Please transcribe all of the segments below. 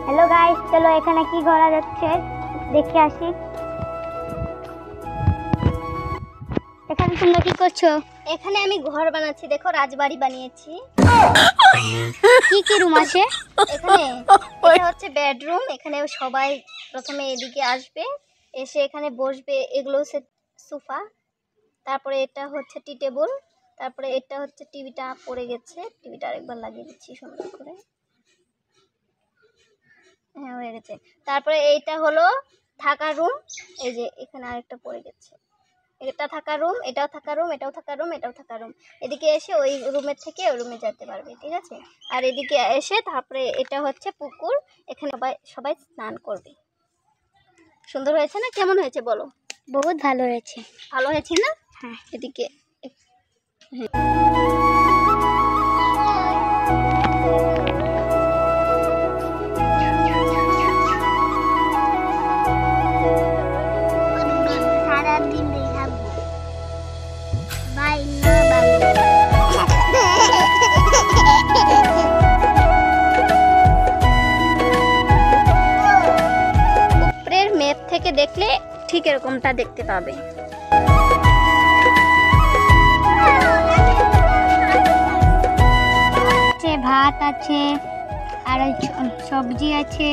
Hello guys, চলো এখানে কি করা যাচ্ছে দেখে আসি। এখানে তোমরা কি করছো? এখানে আমি ঘর বানাচ্ছি, দেখো রাজবাড়ি বানিয়েছি। কি কি রুম আছে এখানে? এটা হচ্ছে বেডরুম। এখানে সবাই প্রথমে এদিকে আসবে, এসে এখানে বসবে। এগুলো হচ্ছে সোফা। তারপরে এটা হচ্ছে টি টেবিল। তারপরে এটা হচ্ছে টিভিটা পড়ে গেছে, টিভিটা আরেকবার লাগিয়ে দিচ্ছি সুন্দর করে। হ্যাঁ, হয়ে গেছে। তারপরে এইটা হলো থাকার রুম। এই যে এখানে আরেকটা পড়ে গেছে, এটা থাকার রুম, এটাও থাকার রুম, এটাও থাকার রুম, এটাও থাকার রুম। এদিকে এসে ওই রুমের থেকে ওই রুমে যেতে পারবে, ঠিক আছে। আর এদিকে এসে তারপরে এটা হচ্ছে পুকুর, এখানে সবাই সবাই স্নান করবে। সুন্দর হয়েছে না? কেমন হয়েছে বলো? বহুত ভালো হয়েছে। ভালো হয়েছে না? হ্যাঁ। এদিকে সারাদিন দেখাবো। বাই উপরের ম্যাপ থেকে দেখলে ঠিক এরকমটা দেখতে পাবে। ভাত আছে, আর সবজি আছে,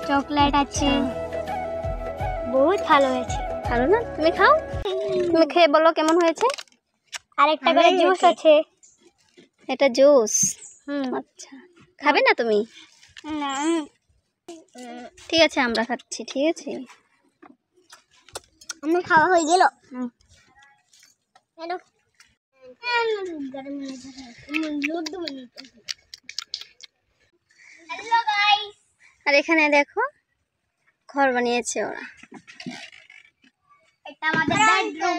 চকলেট আছে। বহুত ভালো হয়েছে। ভালো না? তুমি খাও, তুমি খেয়ে বলো কেমন হয়েছে। আরেকটা করে জুস আছে। এটা জুস? আচ্ছা, খাবে না তুমি? না, ঠিক আছে, আমরা খাচ্ছি। ঠিক আছে, আমার খাওয়া হয়ে গেল। আর এখানে দেখো ঘর বানিয়েছে ওরা। এটা আমাদের বেডরুম।